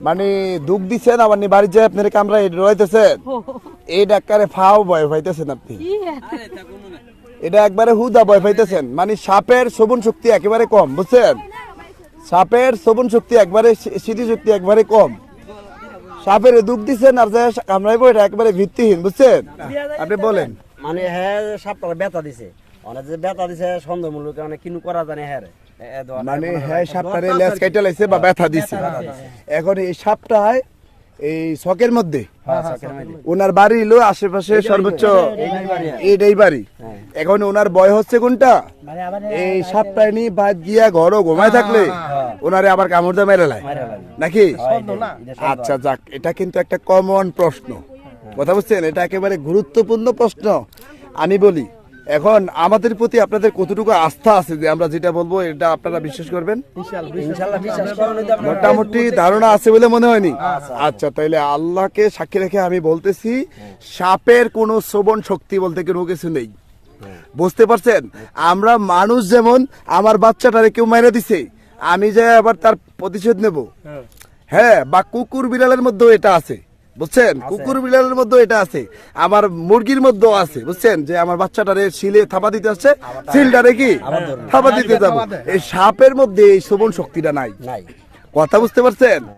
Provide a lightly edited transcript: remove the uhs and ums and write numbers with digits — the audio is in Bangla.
মানে দুঃখ দিচ্ছেন আবার বাড়ি যায় আপনার কামরা রইতেছেন এই ডাক্তারে ফাও ভয় পাইতেছেন আপনি এটা একবারে হুদা ভয় পাইতেছেন মানে সাপের শ্রবণ শক্তি একেবারে কম বুঝছেন সাপের শ্রবণ শক্তি একবারে স্মৃতি শক্তি একবারে কম সাপের দুঃখ দিচ্ছেন আর যে কামড়াইবো এটা একবারে ভিত্তিহীন বুঝছেন আপনি বলেন মানে হ্যাঁ সাপটা ব্যথা দিছে অনেক যে ব্যথা দিছে সন্দেহমূলক অনেক কিনু করা জানে হ্যাঁ মানে হ্যাঁ সাপটারে লেজ কেটে লাইছে বা ব্যথা দিছে এখন এই সাপটায় এই শখের মধ্যে ওনার বাড়ি হলো আশেপাশে সর্বোচ্চ এইটাই বাড়ি এখন ওনার বয় হচ্ছে কোনটা এই সাপটায় নিয়ে বাদ গিয়া ঘরও ঘুমায় থাকলে ওনারে আবার কামড় দিয়ে মেরে লাই নাকি আচ্ছা যাক এটা কিন্তু একটা কমন প্রশ্ন কথা বুঝছেন এটা একেবারে গুরুত্বপূর্ণ প্রশ্ন আমি বলি এখন আমাদের প্রতি আপনাদের কতটুকু আস্থা আছে যে আমরা যেটা বলবো এটা আপনারা বিশ্বাস করবেন ইনশাআল্লাহ বিশ্বাস করুন মোটামুটি ধারণা আছে বলে মনে হয়নি আচ্ছা তাইলে আল্লাহকে সাক্ষী রেখে আমি বলতেছি সাপের কোনো শ্রবণ শক্তি বলতে কোনো কিছু নেই বুঝতে পারছেন আমরা মানুষ যেমন আমার বাচ্চাটারে কেউ মেরে দিছে আমি যে আবার তার প্রতিশোধ নেব হ্যাঁ বা কুকুর বিড়ালের মধ্যেও এটা আছে বুঝছেন কুকুর বিড়ালের মধ্যে এটা আছে আমার মুরগির মধ্যেও আছে বুঝছেন যে আমার বাচ্চাটারে শিলে থাপা দিতে আসছে শিলটারে কি থাপা দিতে যাবো এই সাপের মধ্যে এই শ্রবণ শক্তিটা নাই কথা বুঝতে পারছেন